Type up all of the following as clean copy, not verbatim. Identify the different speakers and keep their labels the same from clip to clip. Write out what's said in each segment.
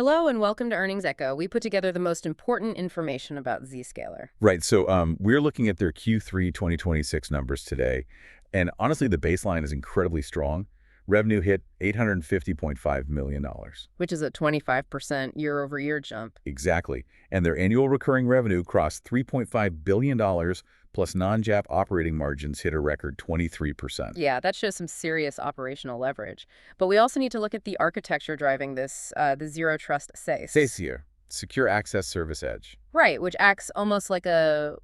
Speaker 1: Hello and welcome to Earnings Echo. We put together the most important information about Zscaler.
Speaker 2: Right. So we're looking at their Q3 2026 numbers today. And honestly, the baseline is incredibly strong. Revenue hit $850.5 million.
Speaker 1: Which is a 25% year-over-year jump.
Speaker 2: Exactly. And their annual recurring revenue crossed $3.5 billion, plus non-GAAP operating margins hit a record 23%.
Speaker 1: Yeah, that shows some serious operational leverage. But we also need to look at the architecture driving this, the Zero Trust SASE.
Speaker 2: SASE, Secure Access Service Edge.
Speaker 1: Right, which acts almost like a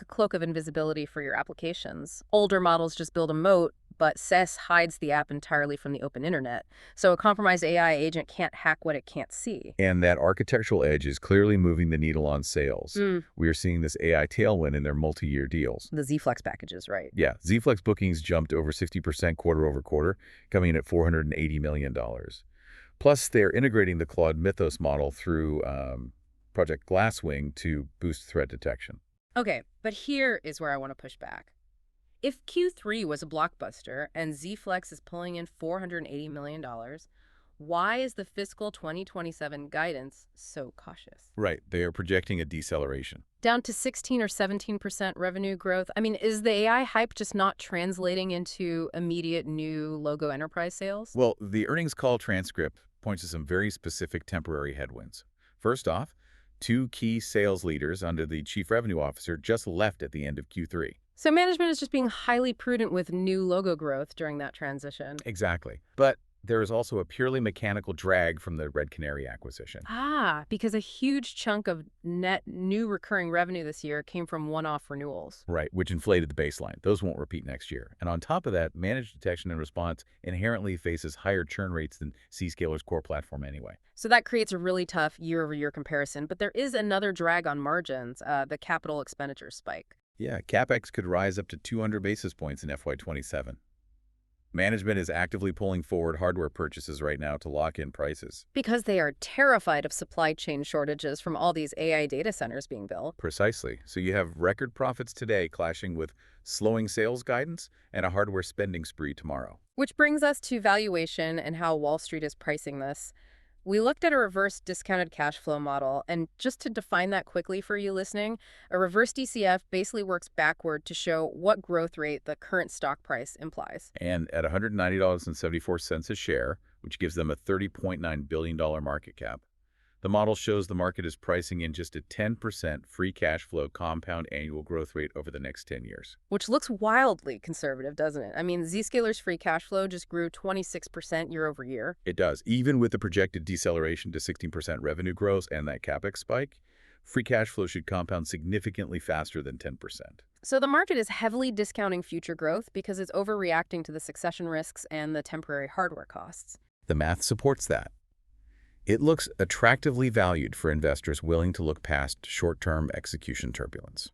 Speaker 1: cloak of invisibility for your applications. Older models just build a moat, but SES hides the app entirely from the open internet. So a compromised AI agent can't hack what it can't see.
Speaker 2: And that architectural edge is clearly moving the needle on sales. We are seeing this AI tailwind in their multi-year deals.
Speaker 1: The Z-Flex packages, right?
Speaker 2: Yeah, Z-Flex bookings jumped over 60% quarter over quarter, coming in at $480 million. Plus, they're integrating the Claude Mythos model through Project Glasswing to boost threat detection.
Speaker 1: Okay, but here is where I want to push back. If Q3 was a blockbuster and Z-Flex is pulling in $480 million, why is the fiscal 2027 guidance so cautious?
Speaker 2: Right, they are projecting a deceleration.
Speaker 1: Down to 16 or 17% revenue growth? I mean, is the AI hype just not translating into immediate new logo enterprise sales?
Speaker 2: Well, the earnings call transcript points to some very specific temporary headwinds. First off, two key sales leaders under the chief revenue officer just left at the end of Q3.
Speaker 1: So management is just being highly prudent with new logo growth during that transition.
Speaker 2: Exactly. But there is also a purely mechanical drag from the Red Canary acquisition.
Speaker 1: Because a huge chunk of net new recurring revenue this year came from one-off renewals.
Speaker 2: Right, which inflated the baseline. Those won't repeat next year. And on top of that, managed detection and response inherently faces higher churn rates than Zscaler's core platform anyway.
Speaker 1: So that creates a really tough year-over-year comparison. But there is another drag on margins, the capital expenditure spike.
Speaker 2: Yeah, CapEx could rise up to 200 basis points in FY27. Management is actively pulling forward hardware purchases right now to lock in prices.
Speaker 1: Because they are terrified of supply chain shortages from all these AI data centers being built.
Speaker 2: Precisely. So you have record profits today clashing with slowing sales guidance and a hardware spending spree tomorrow.
Speaker 1: Which brings us to valuation and how Wall Street is pricing this. We looked at a reverse discounted cash flow model, and just to define that quickly for you listening, a reverse DCF basically works backward to show what growth rate the current stock price implies.
Speaker 2: And at $190.74 a share, which gives them a $30.9 billion market cap, the model shows the market is pricing in just a 10% free cash flow compound annual growth rate over the next 10 years.
Speaker 1: Which looks wildly conservative, doesn't it? I mean, Zscaler's free cash flow just grew 26% year over year.
Speaker 2: It does. Even with the projected deceleration to 16% revenue growth and that CapEx spike, free cash flow should compound significantly faster than 10%.
Speaker 1: So the market is heavily discounting future growth because it's overreacting to the succession risks and the temporary hardware costs.
Speaker 2: The math supports that. It looks attractively valued for investors willing to look past short-term execution turbulence.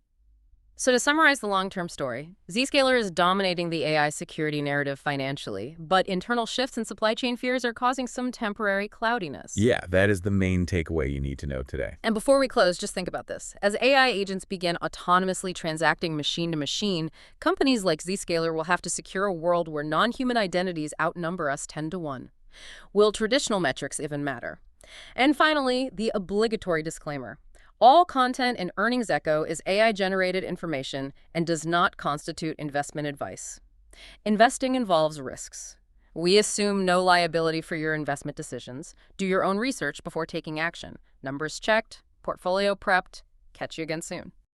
Speaker 1: So to summarize the long-term story, Zscaler is dominating the AI security narrative financially, but internal shifts in supply chain fears are causing some temporary cloudiness.
Speaker 2: Yeah, that is the main takeaway you need to know today.
Speaker 1: And before we close, just think about this. As AI agents begin autonomously transacting machine to machine, companies like Zscaler will have to secure a world where non-human identities outnumber us 10 to 1. Will traditional metrics even matter? And finally, the obligatory disclaimer. All content in Earnings Echo is AI-generated information and does not constitute investment advice. Investing involves risks. We assume no liability for your investment decisions. Do your own research before taking action. Numbers checked, portfolio prepped. Catch you again soon.